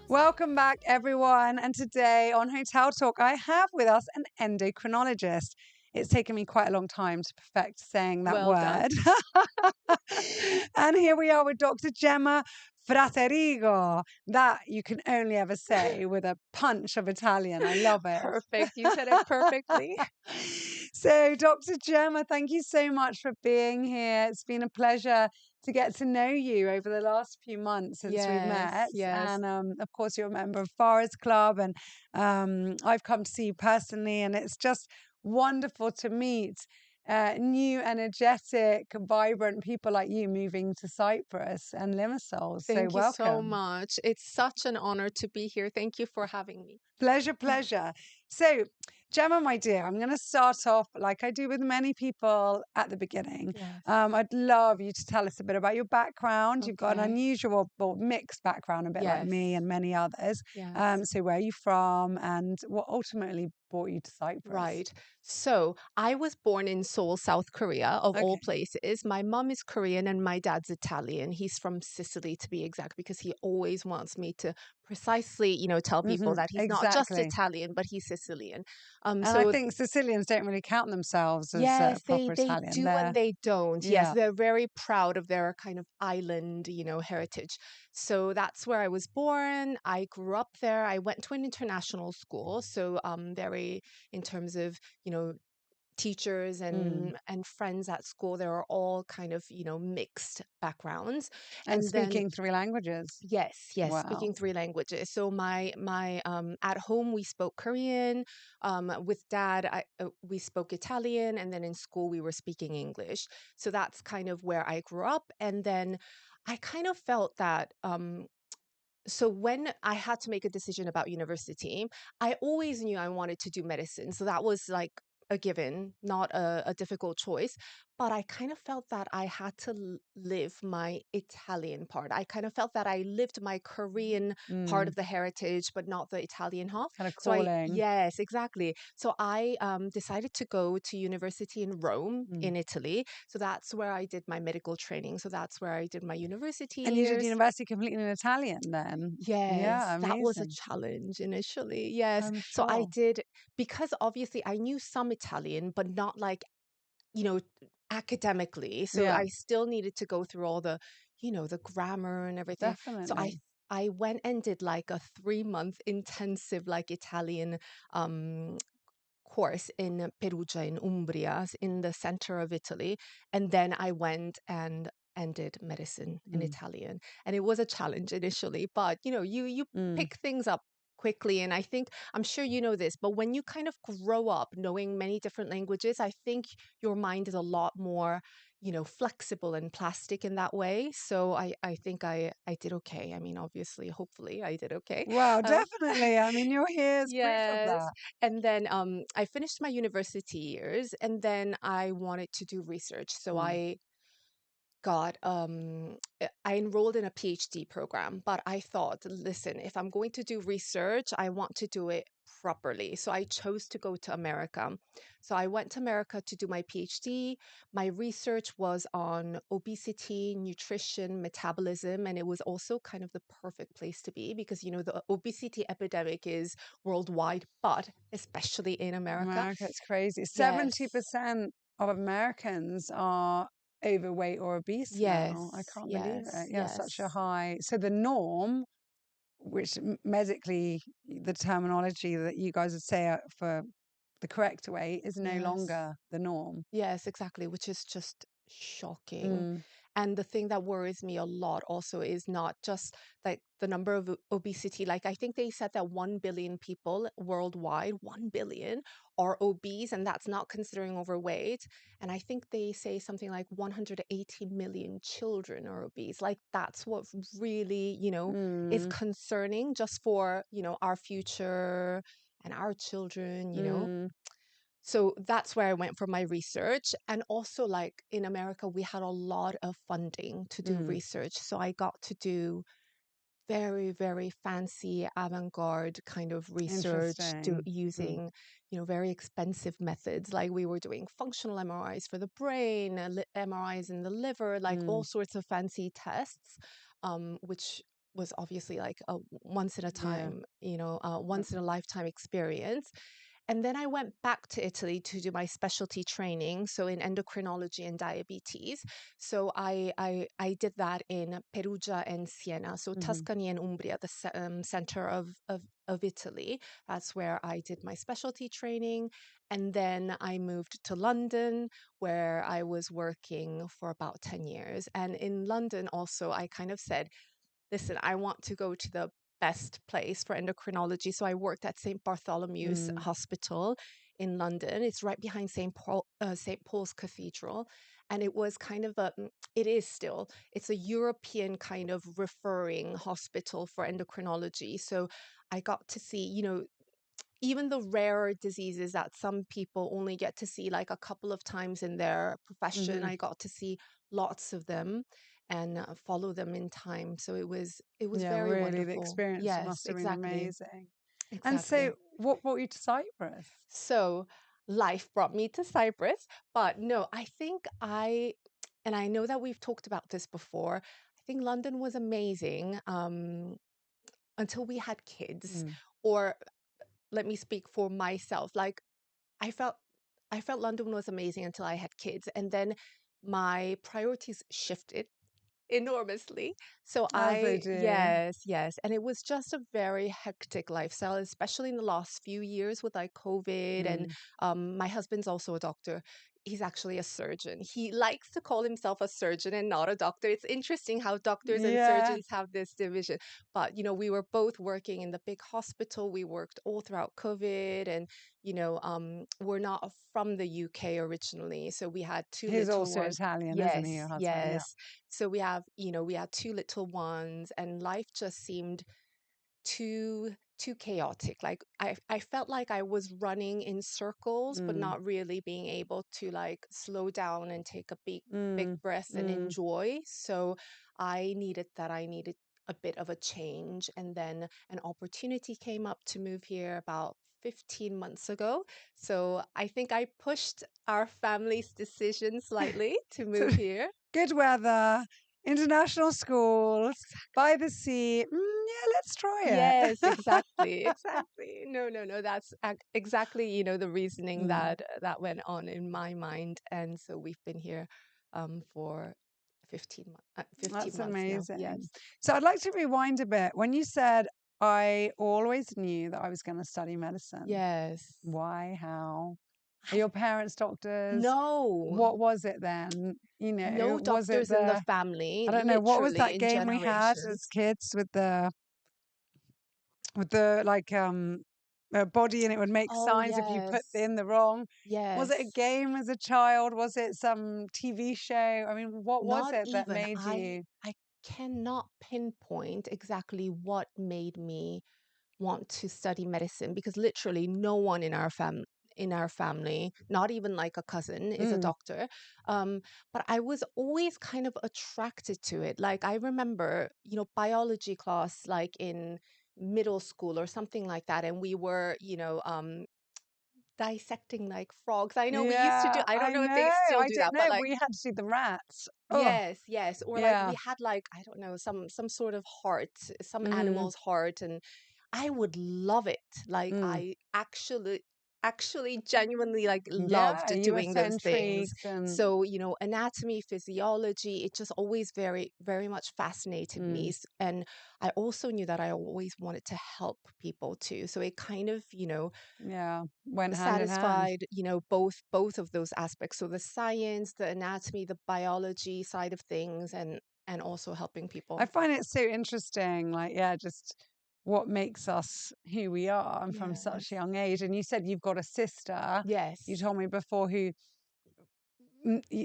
Welcome back, everyone. And today on Hotel Talk, I have with us an endocrinologist. It's taken me quite a long time to perfect saying that Well done. word. And here we are with Dr. Gemma Fraterrigo. That you can only ever say with a punch of Italian. I love it. Perfect. You said it perfectly. So, Dr. Gemma, thank you so much for being here. It's been a pleasure to get to know you over the last few months since we met. Yes. And of course, you're a member of Forest Club, and I've come to see you personally, and it's just wonderful to meet new, energetic, vibrant people like you moving to Cyprus and Limassol. So, Thank you so welcome. much. It's such an honor to be here. Thank you for having me. Pleasure, pleasure. So, Gemma, my dear, I'm going to start off like I do with many people at the beginning. Yes. I'd love you to tell us a bit about your background. You've got an Okay. unusual, well, mixed background, a bit like me Yes. and many others. Yes. So, where are you from, and what ultimately brought you to Cyprus? Right. So I was born in Seoul, South Korea, of all Okay. places. My mom is Korean and my dad's Italian. He's from Sicily, to be exact, because he always wants me to precisely, tell people that he's not just Exactly. Italian, but he's Sicilian. And I So think Sicilians don't really count themselves as yes, proper they Italian. do and they don't. Yes, Yeah. they're very proud of their kind of island, heritage. So that's where I was born. I grew up there. I went to an international school, so very in terms of, teachers Mm. and friends at school, they were all kind of, mixed backgrounds. And And then speaking 3 languages. yes, Wow. speaking 3 languages. So my at home we spoke Korean. With dad, we spoke Italian, and then in school we were speaking English. So that's kind of where I grew up. And then I kind of felt that. So when I had to make a decision about university, I always knew I wanted to do medicine. So that was like a given, not a difficult choice. But I kind of felt that I had to live my Italian part. I kind of felt that I lived my Korean part Mm. of the heritage, but not the Italian half. Kind of So calling. yes, exactly. So I decided to go to university in Rome, Mm. in Italy. So that's where I did my medical training. So that's where I did my university And you did years. university completely in Italian then? Yeah, Yes, that was a amazing. challenge initially. Yes. I'm So I sure. did, because obviously I knew some Italian, but not like, you know, academically. So Yeah, I still needed to go through all the, the grammar and everything. So I definitely. I went and did like a 3 month intensive like Italian um course in Perugia in Umbria, in the center of Italy. And then I went and did medicine in Mm. Italian. And it was a challenge initially, but you Mm. pick things up quickly. And I think, I'm sure you know this, but when you kind of grow up knowing many different languages, I think your mind is a lot more flexible and plastic in that way. So I think I did okay. I mean, obviously, hopefully I did okay. Wow, Um, definitely. I mean, you're here as proof of Yes. that. And then I finished my university years and then I wanted to do research. So Mm. I enrolled in a PhD program, but I thought, listen, if I'm going to do research, I want to do it properly. So I chose to go to America. So I went to America to do my PhD. My research was on obesity, nutrition, metabolism, and it was also kind of the perfect place to be because, the obesity epidemic is worldwide, but especially in America. America, it's crazy. Yes. 70% of Americans are overweight or obese now. I Yes, can't believe it. yes, Yeah, such a yes. high. So the norm, which medically, the terminology that you guys would say for the correct way is no Yes. longer the norm. Yes, exactly, which is just shocking. Mm. And the thing that worries me a lot also is not just like the number of obesity. Like, I think they said that 1 billion people worldwide, 1 billion, are obese, and that's not considering overweight. And I think they say something like 180 million children are obese. Like, that's what really, is Mm. concerning just for, our future and our children. Mm. So that's where I went for my research. And also, like in America, we had a lot of funding to do Mm. research. So I got to do very, very fancy avant-garde kind of research Interesting. using, very expensive methods. Like we were doing functional MRIs for the brain, MRIs in the liver, like all sorts of fancy tests, which was obviously like a once in a Yeah. time, once in a lifetime experience. And then I went back to Italy to do my specialty training, so in endocrinology and diabetes. So I did that in Perugia and Siena, so Tuscany and Umbria, the center of Italy. That's where I did my specialty training. And then I moved to London, where I was working for about 10 years. And in London also, I kind of said, listen, I want to go to the best place for endocrinology. So I worked at St. Bartholomew's Hospital in London. It's right behind St. Paul's Cathedral. And it was kind of it is still, it's a European kind of referring hospital for endocrinology. So I got to see, even the rare diseases that some people only get to see like a couple of times in their profession, I got to see lots of them and follow them in time. So it was Yeah, very really, the wonderful. experience Yes, must have been exactly. amazing. And so, Exactly. what brought you to Cyprus? So life brought me to Cyprus, but no, and I know that we've talked about this before. I think London was amazing until we had kids, or let me speak for myself. Like I felt I felt London was amazing until I had kids, and then my priorities shifted enormously. So As they do. yes. And it was just a very hectic lifestyle, especially in the last few years with like COVID. And Mm. my husband's also a doctor. He's actually a surgeon. He likes to call himself a surgeon and not a doctor. It's interesting how doctors and Yeah, surgeons have this division. But, we were both working in the big hospital. We worked all throughout COVID. And, we're not from the UK originally. So we had two he's little also ones. Italian, isn't he, your Yes, husband? Yeah. yes. So we had two little ones, and life just seemed too chaotic. Like I felt like I was running in circles, but Mm. not really being able to like slow down and take a big Mm. breath and Mm. enjoy. So I needed a bit of a change, and then an opportunity came up to move here about 15 months ago. So I think I pushed our family's decision slightly to So, move here. good weather, international schools, by the sea. Yeah, let's try Yes, it. exactly, exactly. No. That's exactly, the reasoning Mm. that went on in my mind, and so we've been here for 15 That's months now. amazing. Yes, So I'd like to rewind a bit. When you said, I always knew that I was going to study medicine, yes. why? How? Are I your parents doctors? No, What was it then? no Was it doctors in the the, family, I don't know, what was literally that in game we had as generations. kids with the like body and it would make Oh, signs if you put yes, in the wrong. Was it a yes. game as a child? Was it some TV show? I mean, what was Not it that even. made you? I cannot pinpoint exactly what made me want to study medicine, because literally no one in our family, not even like a cousin, is a Mm, doctor. But I was always kind of attracted to it. Like I remember, biology class like in middle school or something like that, and we were, dissecting like frogs. I know we used to do, yeah, I don't I know if they know. still I do don't that, but know. like, We had to see the rats. Oh, yes. Or like yeah. we had like, I don't know, some sort of heart, some Mm, animal's heart, and I would love it. Like mm. I actually genuinely like Yeah, loved you were doing so those things. intrigued and So, anatomy, physiology, it just always very much fascinated me. mm, And I also knew that I always wanted to help people too. So it kind of, yeah, went hand in hand. satisfied, both of those aspects. So the science, the anatomy, the biology side of things, and also helping I people. find it so interesting, like, yeah, just what makes us who we are and from such a Yes. young age. And you said you've got a sister, you Yes. told me before, who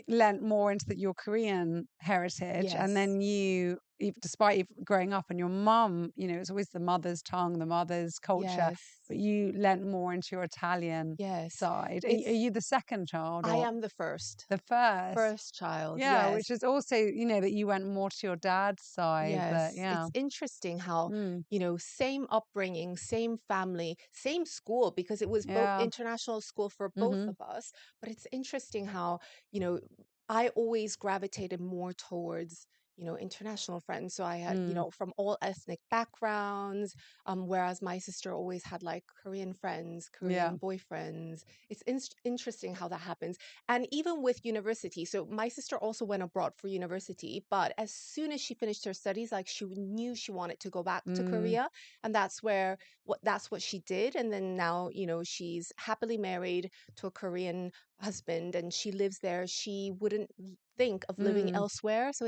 lent more into your Korean heritage. And Yes. then you despite growing up and your mum, it's always the mother's tongue, the mother's culture, Yes. but you lent more into your Italian Yes. side. Are It's you the second child I or am the first. the first? First child. Yeah, Yes. which is also, that you went more to your dad's side, but Yes, yeah. it's interesting how, Mm, same upbringing, same family, same school, because it was both yeah. international school for both Mm-hmm. of us. But it's interesting how, you know, I always gravitated more towards, international friends. So I had, Mm, from all ethnic backgrounds, whereas my sister always had like Korean friends, yeah. Korean boyfriends. It's interesting how that happens. And even with university, so my sister also went abroad for university, but as soon as she finished her studies, like she knew she wanted to go back to Mm, Korea, and that's what she did. And then now, she's happily married to a Korean husband, and she lives there. She wouldn't think of living mm, elsewhere. So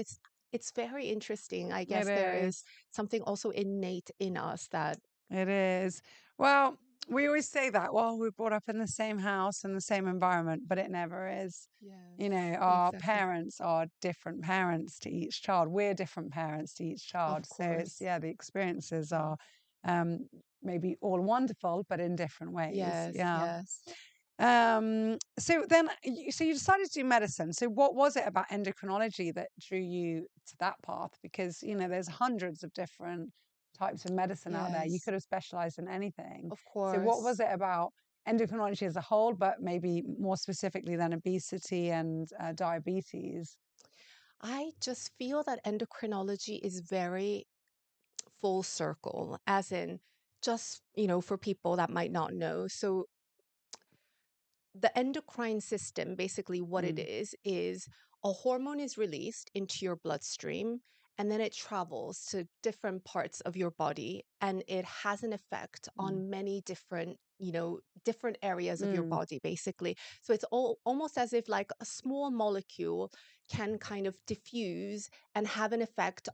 it's very interesting. I it guess there is is. something also innate in us that It is. Well, we always say that, well, we're brought up in the same house and the same environment, but it never is. yes, Our exactly. parents are different parents to each child. We're different parents to each child. Of So it's, course. yeah, the experiences Yes. are um, maybe all wonderful, but in different ways. Yes, Yeah. yes. So then, so you decided to do medicine. So what was it about endocrinology that drew you to that path? Because, there's hundreds of different types of medicine out there. You Yes, could have specialized in anything. of So what was course. it about endocrinology as a whole, but maybe more specifically than obesity and diabetes? I just feel that endocrinology is very full circle, as in just, for people that might not know. So the endocrine system, basically what it Mm, is a hormone is released into your bloodstream, and then it travels to different parts of your body, and it has an effect mm, on many different areas of your mm. body, basically. So it's almost as if like a small molecule can kind of diffuse and have an effect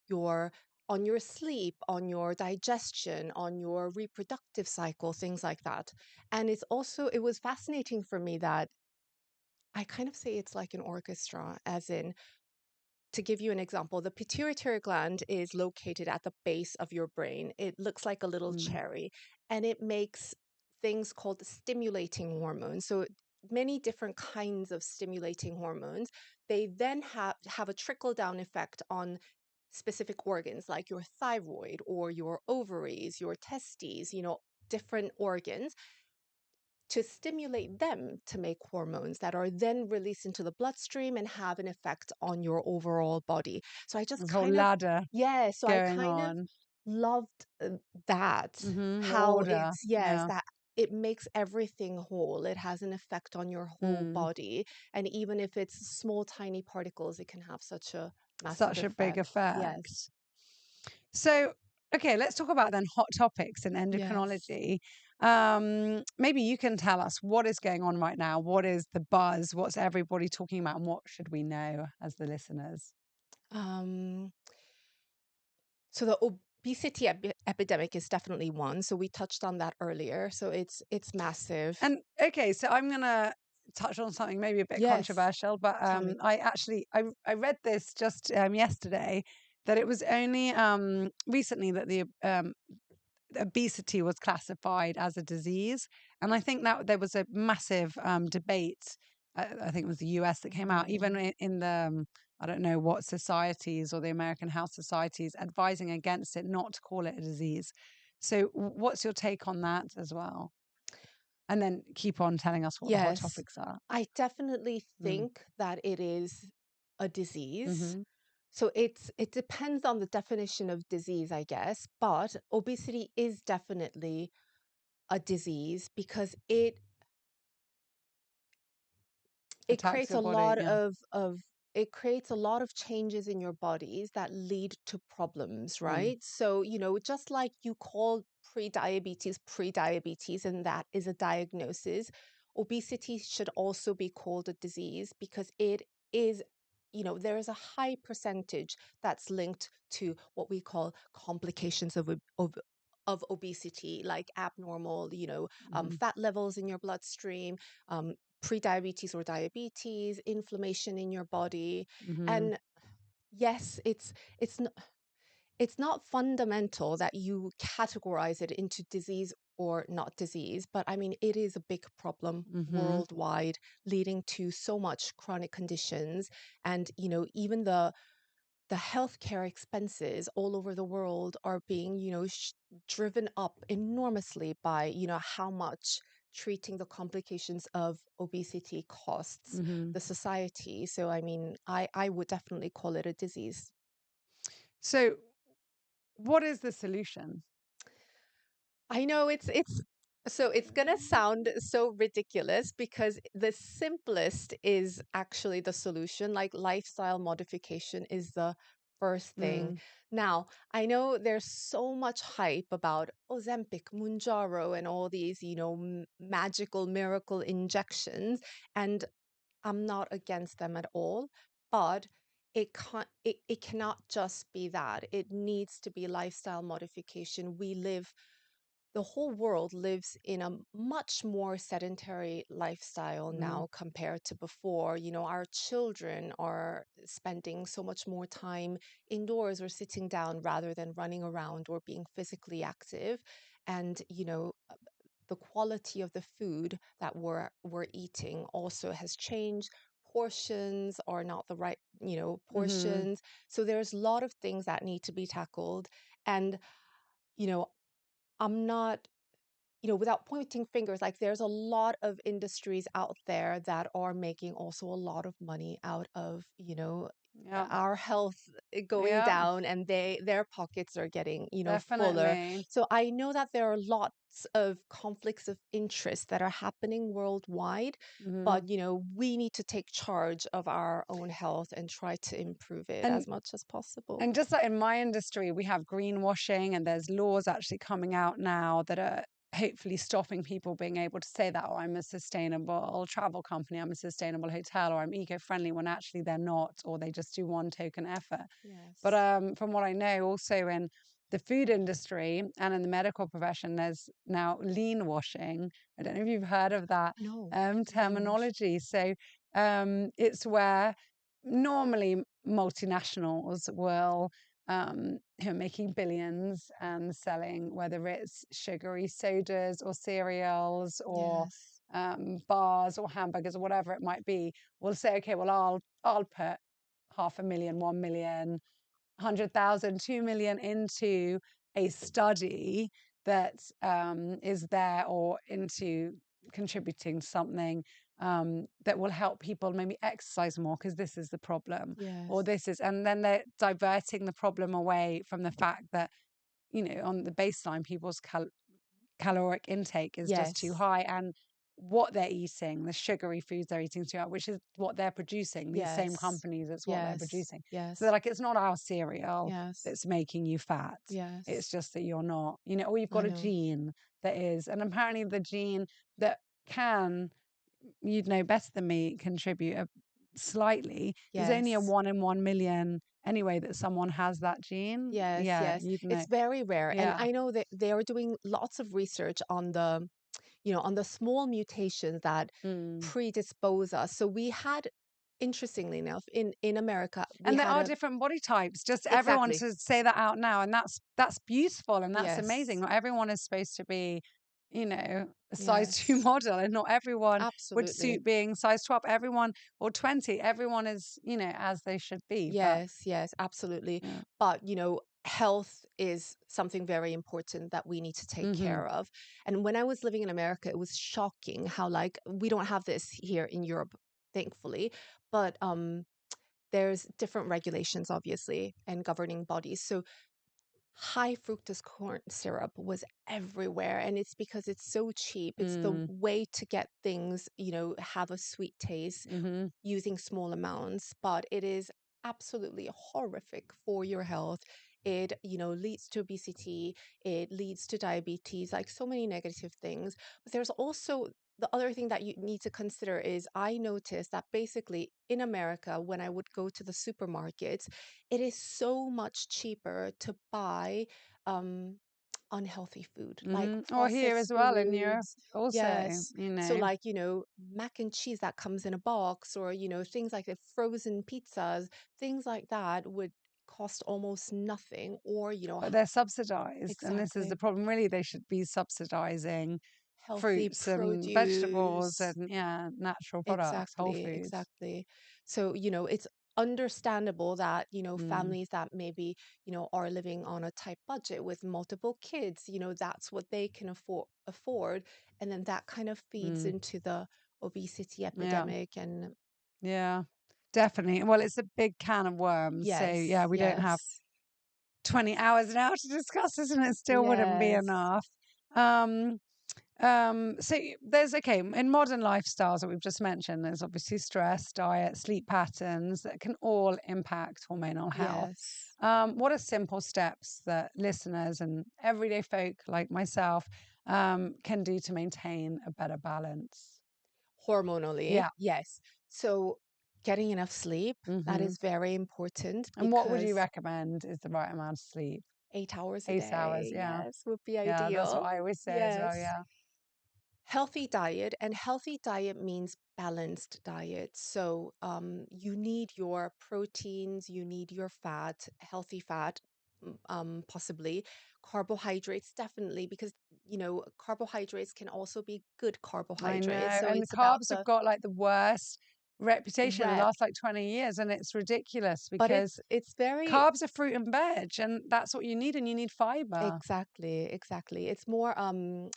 your on your sleep, on your digestion, on your reproductive cycle, things like that. And it was fascinating for me that I kind of say it's like an orchestra, as in, to give you an example, the pituitary gland is located at the base of your brain. It looks like a little Mm. cherry, and it makes things called stimulating hormones. So many different kinds of stimulating hormones. They then have a trickle down effect on specific organs like your thyroid or your ovaries, your testes, different organs, to stimulate them to make hormones that are then released into the bloodstream and have an effect on your overall body. So I just A whole kind of, ladder yeah, so I going kind of on. loved that, The how order. it's, yes, Yeah. that it makes everything whole. It has an effect on your whole Mm. body. And even if it's small, tiny particles, it can have such a massive Such a big effect. Yes. effect. So, okay, let's talk about then hot topics in Yes. endocrinology. Maybe you can tell us what is going on right now. What is the buzz? What's everybody talking about? And what should we know as the listeners? Um, So the obesity epidemic is definitely one. So we touched on that earlier. So it's massive. And okay, so I'm gonna touch on something maybe a bit Yes, controversial, but tell me. I read this just yesterday that it was only recently that the obesity was classified as a disease. And I think that there was a massive debate. I think it was the US that came out, even Mm. in the, I don't know what societies or the American Health Societies advising against it, not to call it a disease. So, what's your take on that as well? And then keep on telling us what the hot Yes, topics are. I definitely Mm. think that it is a disease. Hmm. So it depends on the definition of disease, I guess, but obesity is definitely a disease because it Attacks creates your a body. lot Yeah. of it creates a lot of changes in your bodies that lead to problems, Mm. right? So, just like you call pre-diabetes, and that is a diagnosis, obesity should also be called a disease because it is, there is a high percentage that's linked to what we call complications of obesity, like abnormal, Hmm. fat levels in your bloodstream, um, pre-diabetes or diabetes, inflammation in your body. Hmm. And yes, it's not it's not fundamental that you categorize it into disease or not disease, but I mean, it is a big problem Mm-hmm. worldwide, leading to so much chronic conditions. And, even the healthcare expenses all over the world are being, driven up enormously by, how much treating the complications of obesity costs Mm-hmm. the society. So, I mean, I would definitely call it a disease. So, what is the solution? I know it's gonna sound so ridiculous because the simplest is actually the solution. Like lifestyle modification is the first thing. Mm, Now, I know there's so much hype about Ozempic, Mounjaro, and all these, magical miracle injections, and I'm not against them at all, but it cannot just be that. It needs to be lifestyle modification. The whole world lives in a much more sedentary lifestyle mm, now compared to before. Our children are spending so much more time indoors or sitting down rather than running around or being physically active. And, the quality of the food that we're eating also has changed. Portions are not the right, mm-hmm. portions. So there's a lot of things that need to be tackled. And, you know, I'm not, without pointing fingers, like there's a lot of industries out there that are making also a lot of money out of, Yeah, our health going yeah, down, and their pockets are getting, fuller. definitely. So I know that there are lots of conflicts of interest that are happening worldwide, Mm-hmm. but we need to take charge of our own health and try to improve it And as much as possible. And just like in my industry, we have greenwashing, and there's laws actually coming out now that are hopefully stopping people being able to say that, oh, I'm a sustainable travel company, I'm a sustainable hotel, or I'm eco-friendly when actually they're not, or they just do one token effort. But Yes. from what I know, also in the food industry and in the medical profession, there's now lean washing. I don't know if you've heard of that No. Greenwash. terminology. So it's where normally multinationals will who are making billions and selling, whether it's sugary sodas or cereals or Yes. bars or hamburgers or whatever it might be, will say, okay, well, I'll put 500,000, 1,000,000, 100,000, 2,000,000 into a study that is there, or into contributing something that will help people maybe exercise more because this is the problem, or Yes. this is, and then they're diverting the problem away from the fact that, on the baseline, people's caloric intake is just too Yes. high, and what they're eating, the sugary foods they're eating too high, which is what they're producing, these same Yes. companies, it's what they're Yes. producing. So they're Yes. like, it's not our cereal Yes. that's making you fat. It's Yes. just that you're not, or you've I got a know. gene that is, and apparently the gene that can, you'd know better than me, contribute slightly, is only a Yes. 1 in 1 million anyway, that someone has that gene. Yes. Yeah, Yes. you'd know. It's very rare. And Yeah. I know that they are doing lots of research on the small mutations that Mm. predispose us. So we had, interestingly enough, in America, we And there had are a different body types, just everyone exactly. to say that out now, and that's beautiful and that's amazing. Yes. Not everyone is supposed to be, a size 2 Yes. model, and not everyone would Absolutely. suit being size 12. Everyone, or 20, everyone is, as they should be. But Yes, yes, absolutely. yeah. But, health is something very important that we need to take Mm-hmm. care of. And when I was living in America, it was shocking how, like, we don't have this here in Europe, thankfully, but there's different regulations, obviously, and governing bodies. So high fructose corn syrup was everywhere, and it's because it's so cheap. It's the Mm. way to get things, have a sweet taste Mm-hmm. using small amounts, but it is absolutely horrific for your health. It, leads to obesity, it leads to diabetes, like so many negative things. But there's also the other thing that you need to consider is I noticed that basically in America, when I would go to the supermarkets, it is so much cheaper to buy um, unhealthy food, like Or here processed as well in Europe foods. also, Yes. So like, mac and cheese that comes in a box, or, things like the frozen pizzas, things like that would cost almost nothing, or, but they're subsidized. And this is the exactly, problem. Really, they should be subsidizing healthy fruits and vegetables produce. and, yeah, natural products, whole Exactly, foods. exactly. So, it's understandable that, Mm, families that maybe, are living on a tight budget with multiple kids, that's what they can afford. And then that kind of feeds mm, into the obesity yeah, epidemic. And yeah, definitely. Well, it's a big can of worms. So, yeah, yes, we don't have yes, 20 hours now to discuss this, and it still wouldn't be yes, enough. Um, so there's okay in modern lifestyles that we've just mentioned. There's obviously stress, diet, sleep patterns that can all impact hormonal health. yes. What are simple steps that listeners and everyday folk like myself can do to maintain a better balance? Hormonally, Yeah. yes. So getting enough sleep, that Hmm. is very important And what would you because recommend is the right amount of sleep? 8 hours a 8 hours. day, Yeah. yes, would be Yeah. That's what ideal. I always say as well. Yes. Yeah. Healthy diet, and healthy diet means balanced diet. So you need your proteins, you need your fat, healthy fat, possibly carbohydrates, definitely, because carbohydrates can also be good I know. carbohydrates. So And it's about carbs have the got like the worst reputation in the rep, last like 20 years. And it's ridiculous but because it's very carbs are fruit and veg, and that's what you need. And you need fiber. exactly, exactly. It's more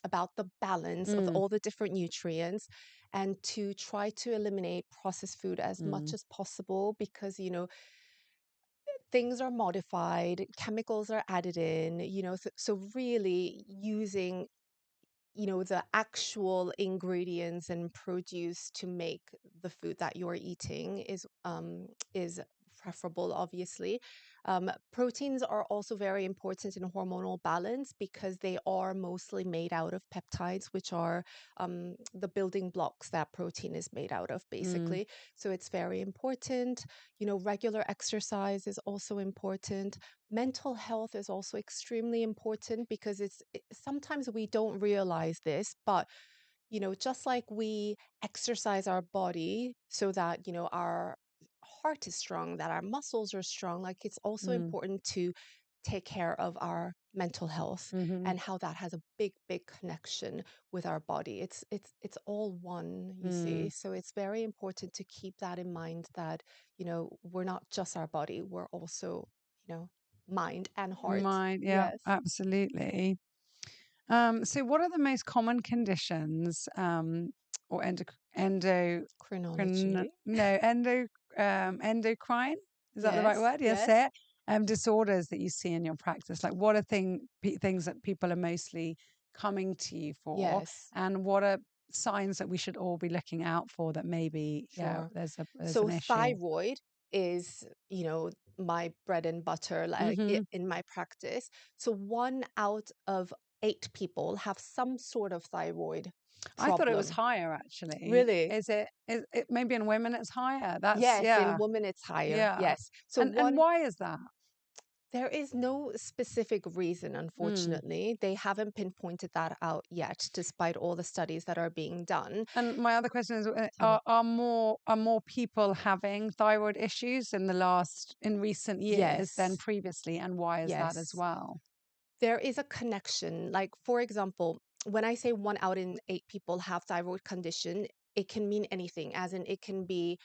about the balance of Mm, all the different nutrients, and to try to eliminate processed food as much mm, as possible, because things are modified, chemicals are added in, so really using the actual ingredients and produce to make the food that you're eating is preferable, obviously. Proteins are also very important in hormonal balance because they are mostly made out of peptides, which are the building blocks that protein is made out of, mm, basically. So it's very important. Regular exercise is also important. Mental health is also extremely important because sometimes we don't realize this, but just like we exercise our body so that our heart is strong, that our muscles are strong, like it's also mm, important to take care of our mental health, mm-hmm, and how that has a big connection with our body. It's all one, you mm. see. So it's very important to keep that in mind, that we're not just our body, we're also mind and heart. Mind. Yeah, Yes. absolutely. So, what are the most common conditions or Chronology. endocrine? Is that the right Yes, word? Yes, yes, say it. Disorders that you see in your practice. Like, what are things that people are mostly coming to you for, yes. and what are signs that we should all be looking out for that maybe, yeah, Sure. there's So an issue. thyroid is, my bread and butter, like Hmm. in my practice. So 1 out of 8 people have some sort of thyroid I thought it was problem. higher actually. Really? Is it maybe in women it's higher? That's Yes, in yeah. women it's higher. Yeah. Yes. So And why is that? there is no specific reason, Mm. unfortunately. They haven't pinpointed that out yet, despite all the studies that are being done. And my other question is, Mhm. are more people having thyroid issues in recent years than Yes, previously, and why is that as yes. well? There is a connection. Like, for example, when I say 1 out of 8 people have thyroid condition, it can mean anything, as in it can be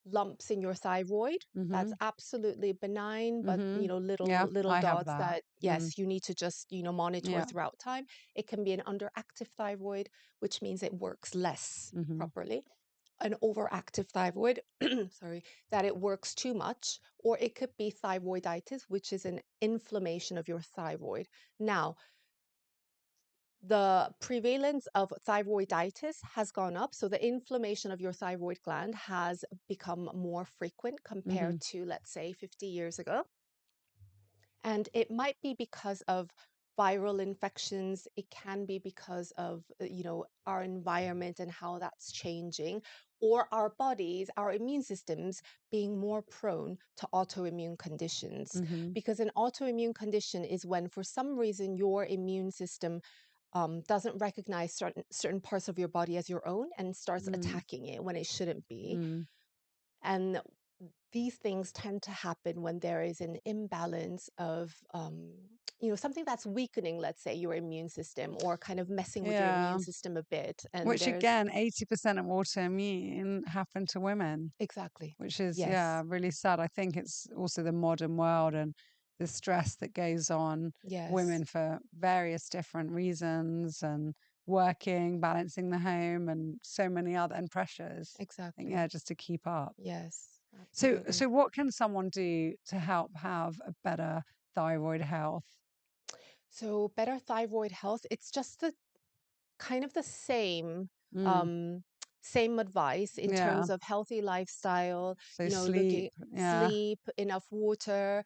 lumps in your thyroid. That's Mhm. absolutely benign, but Mhm. little Yeah, little I have dots that. that, Mm. yes, you need to just monitor Yeah. throughout time. It can be an underactive thyroid, which means it works less Mhm. properly. An overactive thyroid, sorry, that it works too much, or it could be thyroiditis, which is an inflammation of your thyroid. Now, the prevalence of thyroiditis has gone up. So the inflammation of your thyroid gland has become more frequent compared Mhm. to, let's say, 50 years ago. And it might be because of viral infections. It can be because of, our environment and how that's changing, or our bodies, our immune systems being more prone to autoimmune conditions. Mm-hmm. Because an autoimmune condition is when, for some reason, your immune system doesn't recognize certain parts of your body as your own and starts Mm. attacking it when it shouldn't be. Mm. And these things tend to happen when there is an imbalance of, something that's weakening, let's say, your immune system, or kind of messing with your Yeah. immune system a bit. And Which there's again, 80% of autoimmune happen to women, exactly, which is, yes, yeah, really sad. I think it's also the modern world and the stress that goes on yes, women for various different reasons, and working, balancing the home, and so many other and pressures. I think, exactly, yeah, just to keep up. yes, So, absolutely. so what can someone do to help have a better thyroid health? So better thyroid health, it's just the kind of the Mm. um same advice in Yeah. terms of healthy lifestyle, So sleep. looking Yeah. sleep, enough water,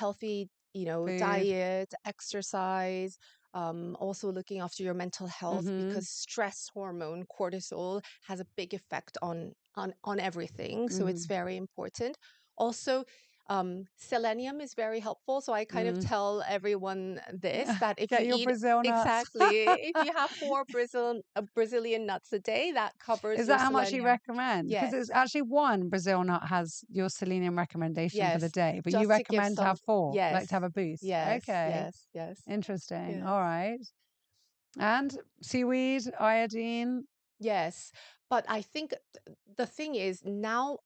healthy, Food. diet, exercise, also looking after your mental health, Mm-hmm. because stress hormone cortisol has a big effect on everything, so Mm-hmm. it's very important. Also, selenium is very helpful. So I kind of Mm. tell everyone this, that if you Get your eat Brazil nuts. exactly, if you have four Brazilian nuts a day, that covers Is your that how much you selenium. recommend? Because Yes, it's actually one Brazil nut has your selenium recommendation for the yes, day, but you just to give recommend to some, have four, like to yes, have a boost. yes, Okay. yes, yes, Interesting. yes. All right. And seaweed, iodine. Yes, but I think the thing is now,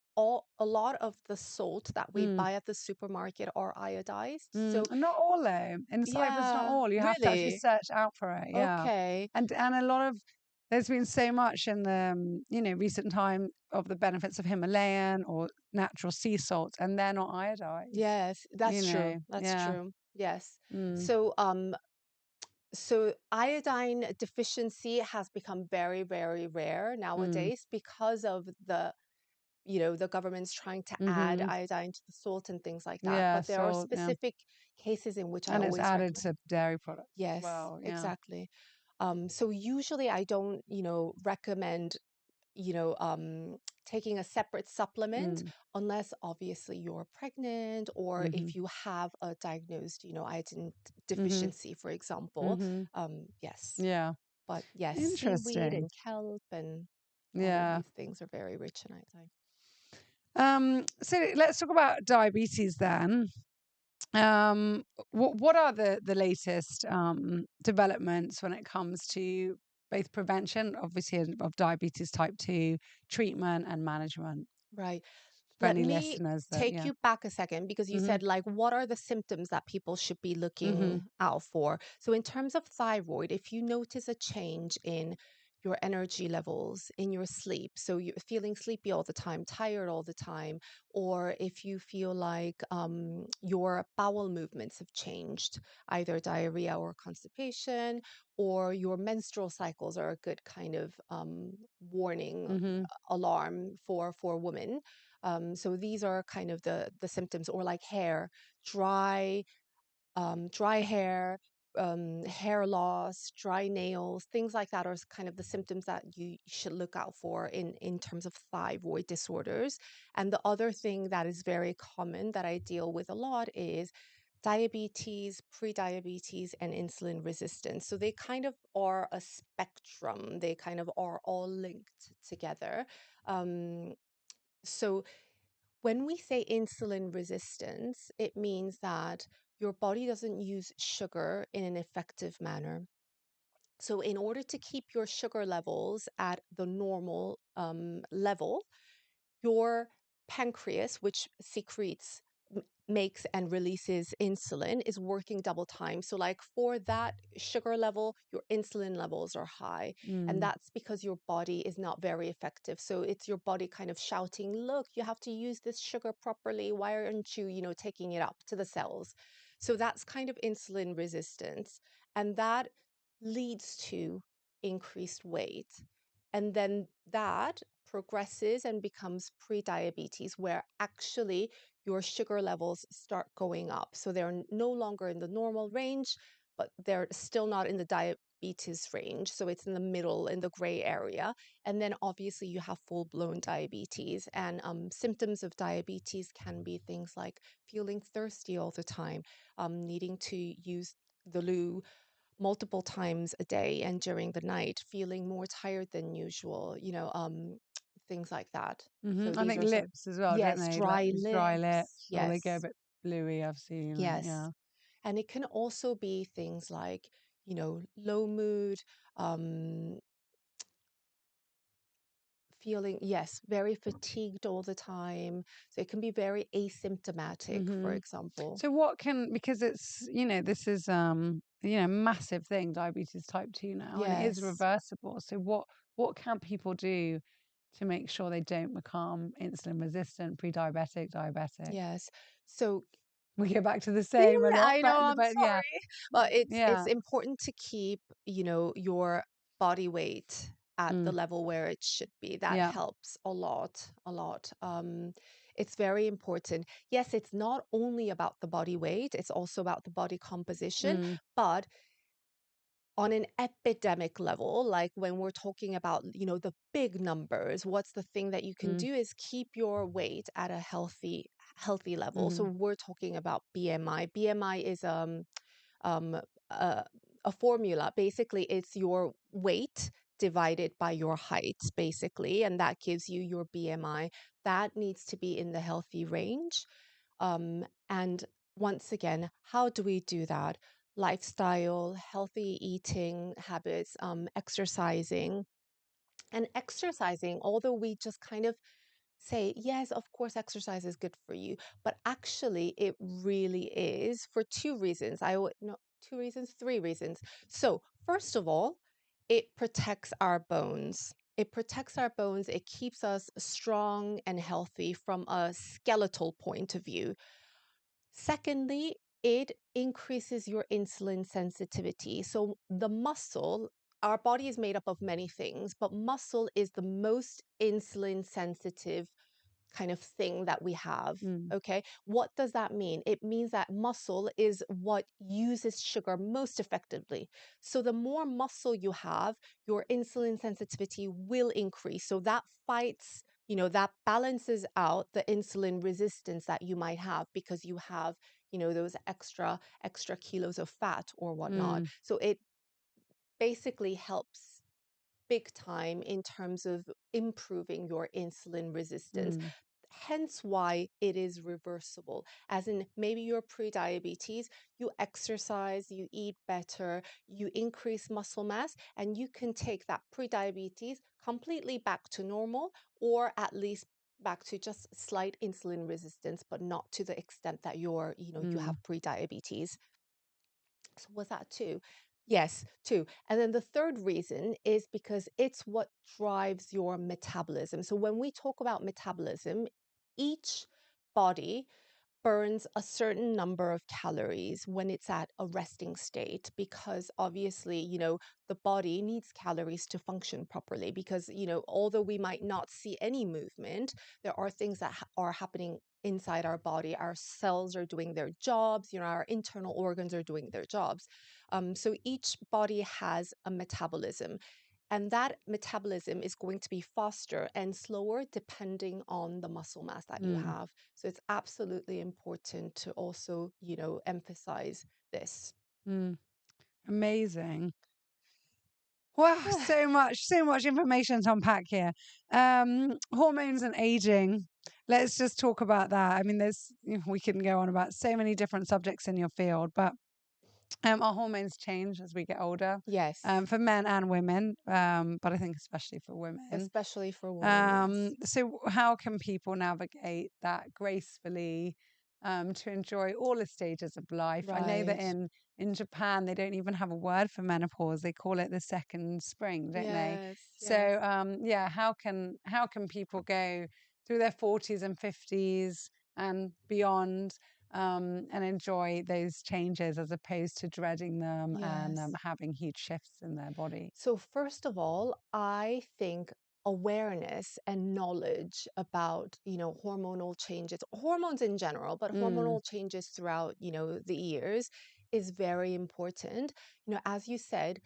a lot of the salt that we Mm. buy at the supermarket are iodized. Mm. So Not all though. In Cyprus, not yeah, all. You have to actually really, search out for it. Yeah. okay. And a lot of there's been so much in the recent time of the benefits of Himalayan or natural sea salts, and they're not iodized. Yes, that's true. That's Yeah. true. Yes. Mm. So, iodine deficiency has become very, very rare Mm. nowadays because of the government's trying to add Mm-hmm. iodine to the salt and things like that. Yeah. But there are Salt. Yeah. specific cases in which I And it's always added recommend. to dairy products as Yes, well. Yeah. exactly. So usually I don't, recommend, you know, um, taking a separate supplement Mm. unless obviously you're pregnant, or Mm-hmm. if you have a diagnosed, iodine Mm-hmm. deficiency, for example. Mm-hmm. Yes, Yeah. but yes, seaweed Interesting. and kelp and all of Yeah. these things are very rich in iodine. So let's talk about diabetes then. What are the latest developments when it comes to both prevention, obviously, of diabetes type 2, treatment and management Right. for Let any me listeners that, take yeah. you back a second, because you Mm-hmm. said, like, what are the symptoms that people should be Mm-hmm. looking out for? So, in terms of thyroid, if you notice a change in your energy levels, in your sleep, so you're feeling sleepy all the time, tired all the time, or if you feel like your bowel movements have changed, either diarrhea or constipation, or your menstrual cycles are a good kind of warning Mm-hmm. alarm for women. So these are kind of the symptoms, or like hair, dry, dry hair, hair loss, dry nails, things like that are kind of the symptoms that you should look out for in terms of thyroid disorders. And the other thing that is very common that I deal with a lot is diabetes, prediabetes, and insulin resistance. So they kind of are a spectrum. They kind of are all linked together. Um, so when we say insulin resistance, it means that your body doesn't use sugar in an effective manner. So, in order to keep your sugar levels at the normal level, your pancreas, which makes and releases insulin, is working double time. So, like, for that sugar level, your insulin levels are high. And Mm. that's because your body is not very effective. So, it's your body kind of shouting, look, you have to use this sugar properly. Why aren't you, taking it up to the cells? So, that's kind of insulin resistance. And that leads to increased weight. And then that progresses and becomes prediabetes, where actually your sugar levels start going up. So they're no longer in the normal range. but they're still not in the diabetes range. So it's in the middle, in the gray area. And then obviously you have full-blown diabetes. And symptoms of diabetes can be things like feeling thirsty all the time, needing to use the loo multiple times a day and during the night, feeling more tired than usual, things like that. So I these think are some, lips as well, don't yes, they? Like dry these dry lips. lips, or they go a Yes, bit bluey, I've seen. And yes. yeah. And it can also be things like, low mood, um, feeling, yes, very fatigued all the time. So it can be very asymptomatic, for Hmm. example. So because it's, this is, massive thing, diabetes type 2 now, and it is Yes, reversible. So what can people do to make sure they don't become insulin resistant, pre-diabetic, diabetic? yes. So We go back to the same a lot, I know, I'm but yeah, sorry. But it's yeah, important to keep, your body weight at the mm, level where it should be. That yeah, helps a lot, a lot. It's very important. Yes, it's not only about the body weight, it's also about the body composition, mm, but on an epidemic level, like when we're talking about, the big numbers, what's the thing that you can mm, do is keep your weight at a healthy level. So mm, we're talking about BMI. BMI is um uh, a formula. Basically, it's your weight divided by your height, basically, and that gives you your BMI. That needs to be in the healthy range. And once again, how do we do that? Lifestyle, healthy eating habits, exercising. And exercising, although we just kind of say, yes, of course, exercise is good for you, but actually, it really is for two reasons. No, two reasons, three reasons. So, first of all, it protects our bones. It protects our bones. It keeps us strong and healthy from a skeletal point of view. Secondly, it increases your insulin sensitivity. So, the muscle, our body is made up of many things, but muscle is the most insulin sensitive kind of thing that we have. mm, Okay. What does that mean? It means that muscle is what uses sugar most effectively. So the more muscle you have, your insulin sensitivity will increase. So that fights, that balances out the insulin resistance that you might have because you have, those extra kilos of fat or whatnot. mm, So it basically helps big time in terms of improving your insulin resistance. mm, Hence why it is reversible. As in, maybe you're pre-diabetes, you exercise, you eat better, you increase muscle mass, and you can take that pre-diabetes completely back to normal, or at least back to just slight insulin resistance, but not to the extent that you mm, have pre-diabetes. So was that two? Yes, two. And then the third reason is because it's what drives your metabolism. So when we talk about metabolism, each body burns a certain number of calories when it's at a resting state because obviously, the body needs calories to function properly because, although we might not see any movement, there are things that are happening inside our body. Our cells are doing their jobs, our internal organs are doing their jobs. So each body has a metabolism. And that metabolism is going to be faster and slower depending on the muscle mass that you mm, have. So it's absolutely important to also, emphasize this. mm. Amazing. Wow, so much information to unpack here. Hormones and aging. Let's just talk about that. I mean, we can go on about so many different subjects in your field, but our hormones change as we get older, Yes, for men and women, but I think especially for women. especially for women, yes. So how can people navigate that gracefully, to enjoy all the stages of life? I know that Right. in Japan they don't even have a word for menopause. They call it the second spring, don't they? Yes, yes. So yeah, how can people go through their 40s and 50s and beyond, and enjoy those changes as opposed to dreading them and Yes. having huge shifts in their body? So, first of all, I think awareness and knowledge about, hormonal changes, hormones in general, but Mm, hormonal changes throughout, the years is very important. As you said,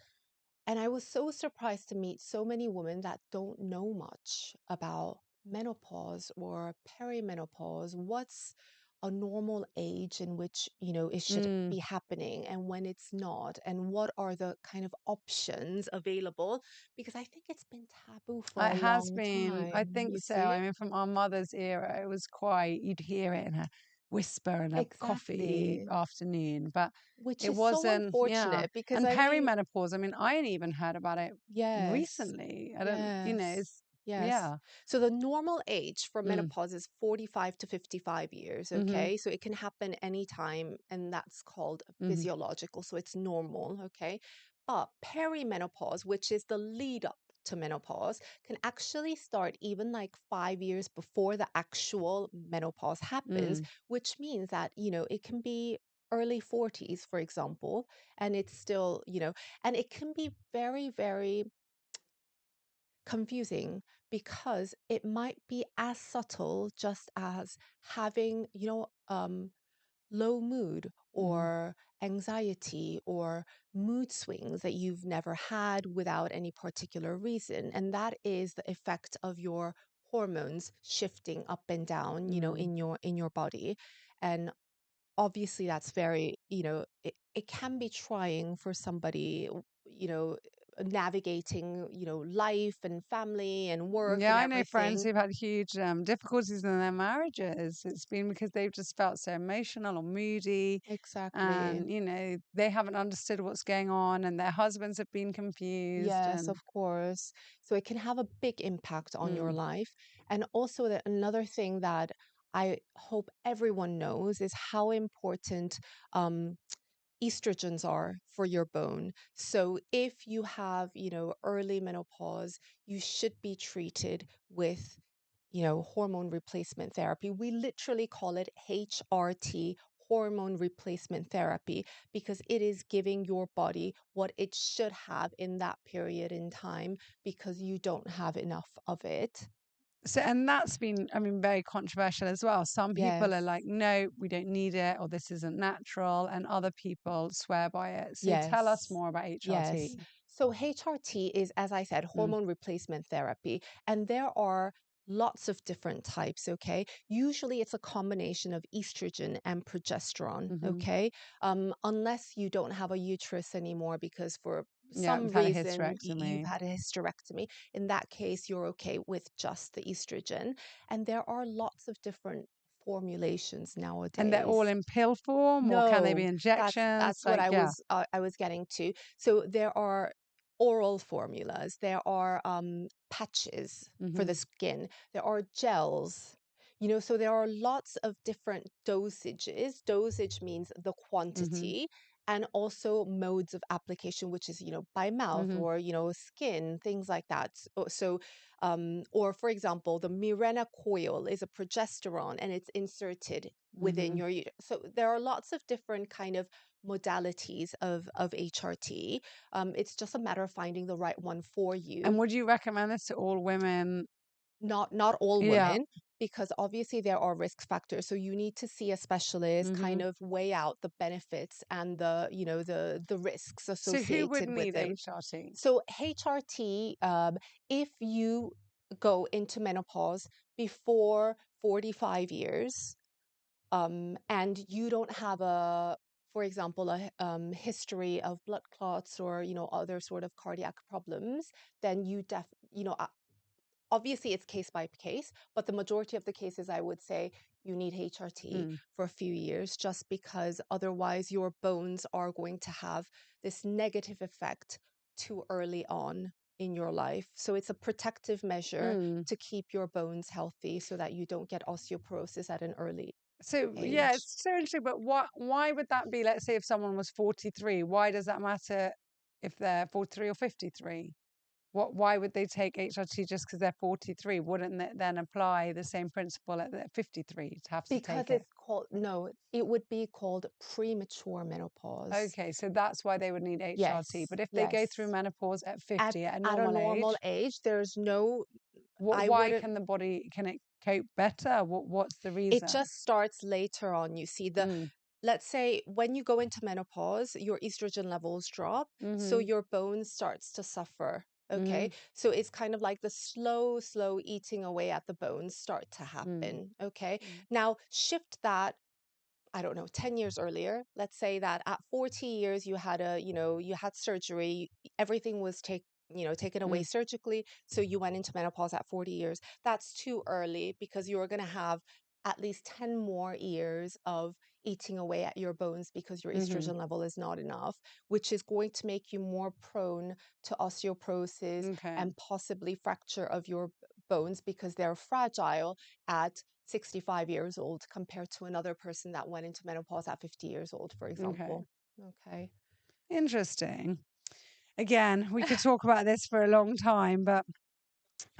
and I was so surprised to meet so many women that don't know much about menopause or perimenopause. What's a normal age in which, it should Mm. be happening and when it's not, and what are the kind of options available? Because I think it's been taboo for It a has long been, I time. think You so. see? I mean, from our mother's era, it was quite, you'd hear it in a whisper in a coffee Exactly. afternoon, but Which it is so wasn't, yeah. unfortunate because And I mean, perimenopause, I mean, I only even heard about it yes. recently. I don't, Yes. it's, Yes. yeah. So the normal age for Mm. menopause is 45 to 55 years, Mm-hmm. okay? So it can happen anytime, and that's called Mm-hmm. physiological. So it's normal, okay? But perimenopause, which is the lead up to menopause, can actually start even like 5 years before the actual menopause happens, Mm. which means that, it can be early 40s, for example, and it's still, and it can be very, very confusing because it might be as subtle just as having, low mood Mm-hmm. or anxiety or mood swings that you've never had without any particular reason. And that is the effect of your hormones shifting up and down, Mm. in your body. And obviously that's very, it can be trying for somebody, you know, navigating, life and family and work Yeah, and I know friends everything. who've had huge difficulties in their marriages. It's been because they've just felt so emotional or moody, Exactly. and they haven't understood what's going on, and their husbands have been confused. Yes, And of course. So it can have a big impact on your mm, life. And also, that another thing that I hope everyone knows is how important um, estrogens are for your bone. So if you have, early menopause, you should be treated with, hormone replacement therapy. We literally call it HRT, hormone replacement therapy, because it is giving your body what it should have in that period in time because you don't have enough of it. so, and that's been, I mean, very controversial as well. Some people are Yes. like, no, we don't need it, or this isn't natural, and other people swear by it. So tell us Yes. more about Yes. HRT. So HRT is, as I said, Mm, hormone replacement therapy. And there are lots of different types, okay? Usually it's a combination of estrogen and progesterone, mm-hmm. okay? Unless you don't have a uterus anymore because for Yeah, some I've had a reason you've hysterectomy. had a hysterectomy. In that case, you're okay with just the estrogen. And there are lots of different formulations And they're all nowadays. in pill form, or can they be No, injections? that's what Like, yeah. I was getting to. So there are oral formulas, there are patches for Mm-hmm. the skin, there are gels. So there are lots of different dosages. Dosage means the Mm-hmm. quantity, and also modes of application, which is, by mouth Mm-hmm. or, skin, things like that. Or for example, the Mirena coil is a progesterone and it's inserted within Mm-hmm. your uterus. So there are lots of different kind of modalities of HRT. It's just a matter of finding the right one for And you. would you recommend this to all women? Not all Yeah. women, because obviously there are risk factors. So you need to see a specialist, Mm-hmm. kind of weigh out the benefits and the risks So who would associated with need them. HRT? So HRT, if you go into menopause before 45 years, and you don't have for example, a history of blood clots or other sort of cardiac problems, then obviously it's case by case, but the majority of the cases I would say you need HRT Mm. for a few years, just because otherwise your bones are going to have this negative effect too early on in your life. So it's a protective measure Mm. to keep your bones healthy so that you don't get osteoporosis at an early So yeah, age. it's so interesting. But why would that be? Let's say if someone was 43, why does that matter if they're 43 or 53? Why would they take HRT just because they're 43? Wouldn't it then apply the same principle at 53 to have to Because take it? it's called, no, it would be called premature menopause. Okay, so that's why they would need HRT. Yes, But if they go through yes. menopause at At 50 at a at a normal normal age, age, there's no, I why wouldn't, can the body can it cope better? What's the it reason? just starts later on. You see, Mm. let's say when you go into menopause, your estrogen levels drop, so Mm-hmm. your bones starts to suffer. Mm-hmm. Okay, so it's kind of like the slow eating away at the bones start to happen. Okay, now shift that, I don't know, 10 years earlier. Let's say that at 40 years you had you had surgery, everything was taken away Mm-hmm. surgically, so you went into menopause at 40 years. That's too early because you're going to have at least 10 more years of eating away at your bones because your Mm-hmm. estrogen level is not enough, which is going to make you more prone to osteoporosis Okay. and possibly fracture of your bones because they're fragile at 65 years old compared to another person that went into menopause at 50 years old, for Okay. example. Okay. Interesting. Again, we could talk about this for a long time, but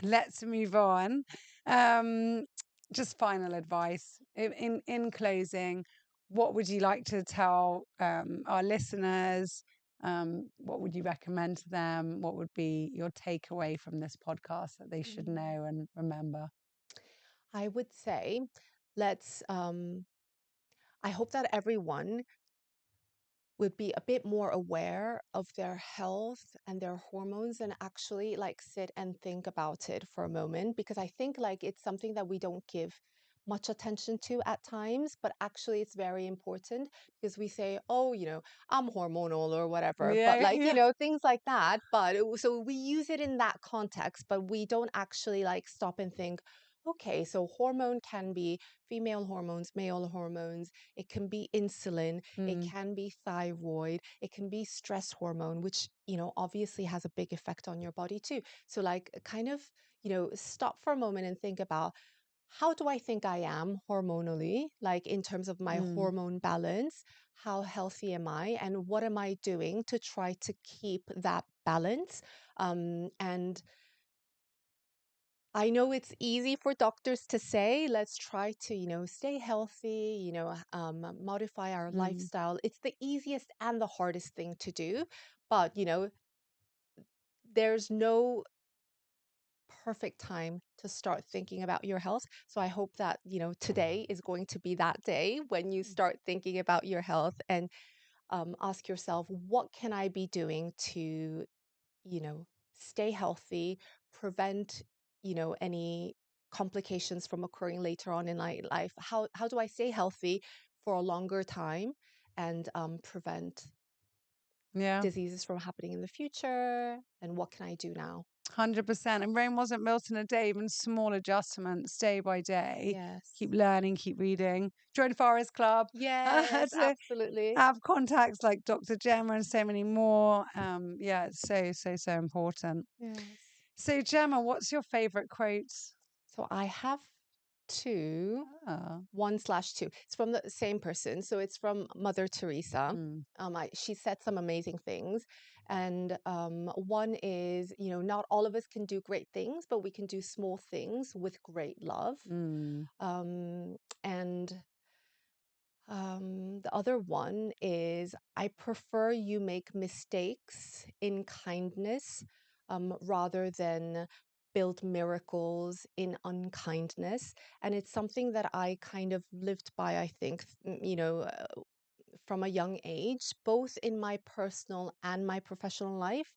let's move on. Um, just final advice. In closing, what would you like to tell our listeners? What would you recommend to them? What would be your takeaway from this podcast that they should know and remember? I would say, let's, I hope that everyone would be a bit more aware of their health and their hormones and actually like sit and think about it for a moment, because I think like it's something that we don't give much attention to at times, but actually it's very important because we say, oh, I'm hormonal or whatever, but Yeah, like, yeah. things like that. But so we use it in that context, but we don't actually like stop and think, okay, so hormone can be female hormones, male hormones, it can be insulin, it Mm, can be thyroid, it can be stress hormone, which, obviously has a big effect on your body too. So, like, kind of, stop for a moment and think about, how do I think I am hormonally, like in terms of my mm, hormone balance? How healthy am I? And what am I doing to try to keep that balance? And I know it's easy for doctors to say, let's try to, stay healthy, modify our mm. lifestyle. It's the easiest and the hardest thing to do. But, there's no perfect time to start thinking about your health. So I hope that, today is going to be that day when you start thinking about your health and ask yourself, what can I be doing to, you know, stay healthy, prevent, any complications from occurring later on in life? How do I stay healthy for a longer time and prevent Yeah. diseases from happening in the future? And what can I do now? 100%. And Rome wasn't built in a day, even small adjustments day by day. Yes. Keep learning, keep reading. Join Forest Club. Yes, To absolutely. have contacts like Dr. Gemma and so many more. Yeah, it's so important. Yes. So, Gemma, what's your favorite quote? So I have two, Ah, 1/2. It's from the same person. So it's from Mother Teresa. mm, She said some amazing things. And one is, not all of us can do great things, but we can do small things with great love. mm, And the other one is, I prefer you make mistakes in kindness rather than build miracles in unkindness. And it's something that I kind of lived by, I think, from a young age, both in my personal and my professional life.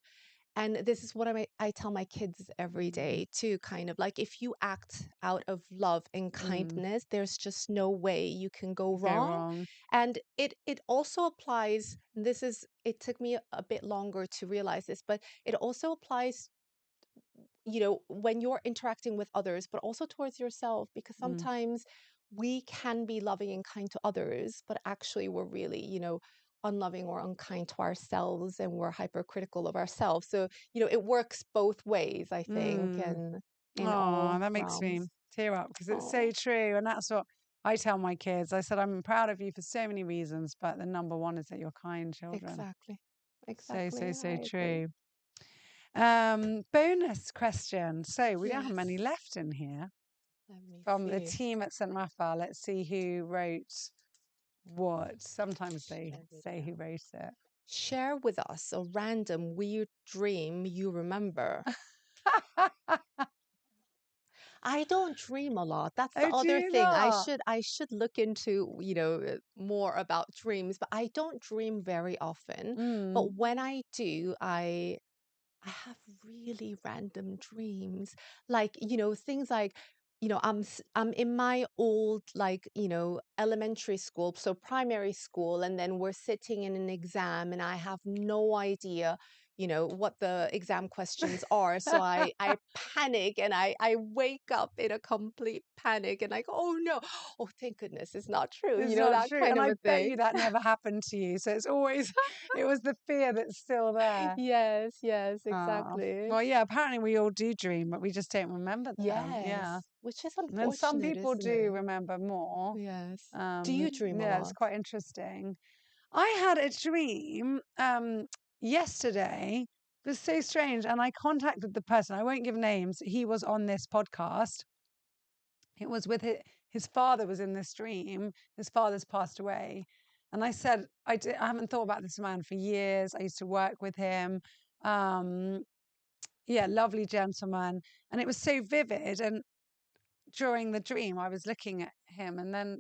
And this is what I tell my kids every mm, day too, kind of like, if you act out of love and mm. kindness, there's just no way you can go Go wrong. wrong. And it also applies, it took me a bit longer to realize this, but it also applies, when you're interacting with others, but also towards yourself, because Mm, sometimes we can be loving and kind to others, but actually we're really, unloving or unkind to ourselves, and we're hypercritical of ourselves. So, it works both ways, I think, mm. and in Oh, all that makes me realms. tear up because it's so Oh, true. And that's what I tell my kids. I said, I'm proud of you for so many reasons, but the number one is that you're kind children. exactly. So Exactly. I agree. true. Bonus question. So we don't have many Yes. left in here Let me from the see. team at St. Raphael. Let's see who wrote what. Sometimes they There we say who go. wrote it. Share with us a random weird dream you remember. I don't dream a lot. That's the Oh, do other you thing. not? I should look into, more about dreams, but I don't dream very often. Mm. But when I do, I have really random dreams. Like, things like, I'm in my old, like, elementary school, so primary school, and then we're sitting in an exam and I have no idea, what the exam questions are. So I panic and I wake up in a complete panic and like, oh no, oh thank goodness it's not true, It's not that true. kind And of I a bet thing. you that never happened to you. So it's always, it was the fear that's still there. Yes, yes, Oh, exactly. well, yeah, apparently we all do dream, but we just don't remember them. Yeah. Yes, which is And then some unfortunate, people isn't do it? remember more. Yes. Do you dream a Yeah, it's lot? quite interesting. I had a dream yesterday. It was so strange. And I contacted the person. I won't give names. He was on this podcast. It was with his father was in this dream. His father's passed away. And I said, I haven't thought about this man for years. I used to work with him. Um, yeah, lovely gentleman. And it was so vivid. And during the dream, I was looking at him and then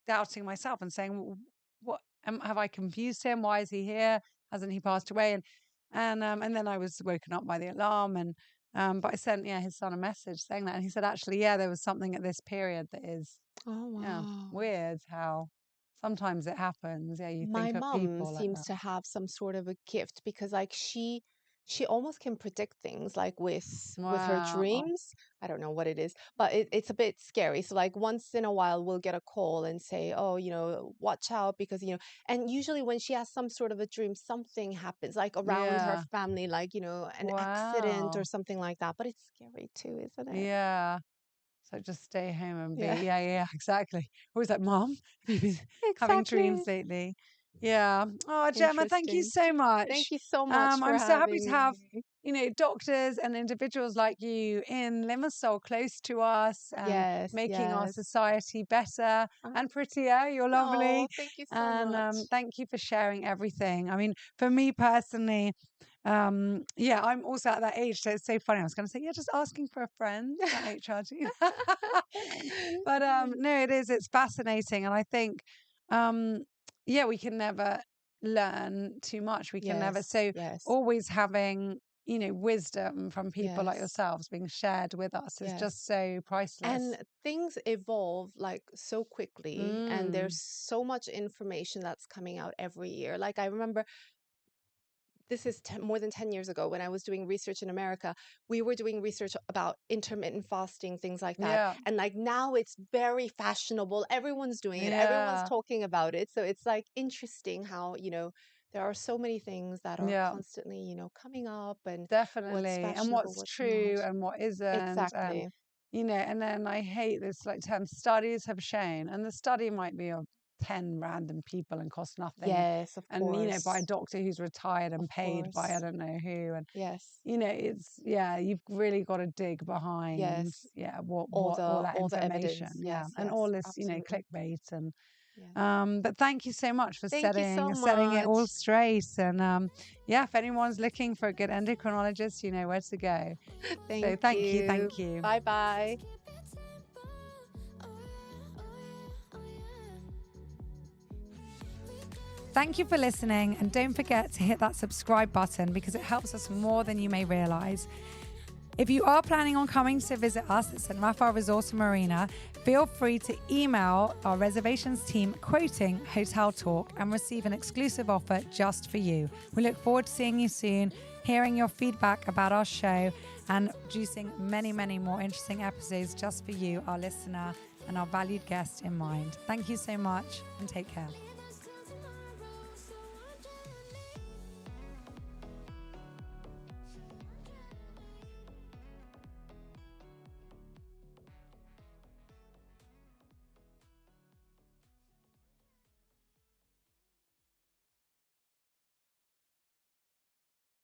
doubting myself and saying, "What have I confused him? Why is he here? Hasn't he passed away?" And then I was woken up by the alarm, and but I sent his son a message saying that, and he said actually there was something at this period that is Oh, wow. weird how sometimes it happens. Yeah, you My think of mom people like seems that. to have some sort of a gift because like she almost can predict things like with her Wow. dreams. I don't know what it is, but it's a bit scary. So like once in a while we'll get a call and say, "Oh, watch out because, and usually when she has some sort of a dream, something happens like around her Yeah. family, like, an accident or Wow. something like that. But it's scary too, isn't it? Yeah. So just stay home and be. Yeah, Yeah, exactly. Always like, Mom, have you been having dreams exactly. lately? Yeah. Oh, Gemma, thank you Interesting. so much. Thank you so much for I'm so happy having to have, me. doctors and individuals like you in Limassol close to us and Yes, making our yes. society better Uh, and prettier. You're lovely. Oh, thank you so And much. thank you for sharing everything. I mean, for me personally, yeah, I'm also at that age, so it's so funny. I was going to say, yeah, just asking for a friend at HRT. But no, it's fascinating. And I think, um, yeah, we can never learn too much. We can never. Yes, So yes, always having, wisdom from people like yes, yourselves being shared with us is yes. just so priceless. And things evolve like so quickly, and there's Mm, so much information that's coming out every year. Like I remember this is more than 10 years ago when I was doing research in America. We were doing research about intermittent fasting, things like that. yeah, And like now it's very fashionable. Everyone's doing it, everyone's yeah, talking about it. So it's like interesting how, there are so many things that are yeah. constantly, coming up and what's Definitely. And fashionable, what's what's not. true and what isn't. And, Exactly. and then I hate this like term studies have shown, and the study might be of 10 random people and cost nothing. Yes, of And, by a course. doctor who's retired Of and paid by I course. don't know who. And, Yes. you've really got to dig behind, Yes. what all that All the information. evidence. Yeah. Yes, And all yes, this, absolutely. clickbait and, Yes. but thank you so much for Thank you so setting it all much. straight. And yeah, if anyone's looking for a good endocrinologist, you know where to go. So Thank thank you, you. thank you. Bye bye. Thank you for listening, and don't forget to hit that subscribe button because it helps us more than you may realize. If you are planning on coming to visit us at St. Raphael Resort and Marina, feel free to email our reservations team quoting Hotel Talk and receive an exclusive offer just for you. We look forward to seeing you soon, hearing your feedback about our show, and producing many, many more interesting episodes just for you, our listener, and our valued guest in mind. Thank you so much, and take care.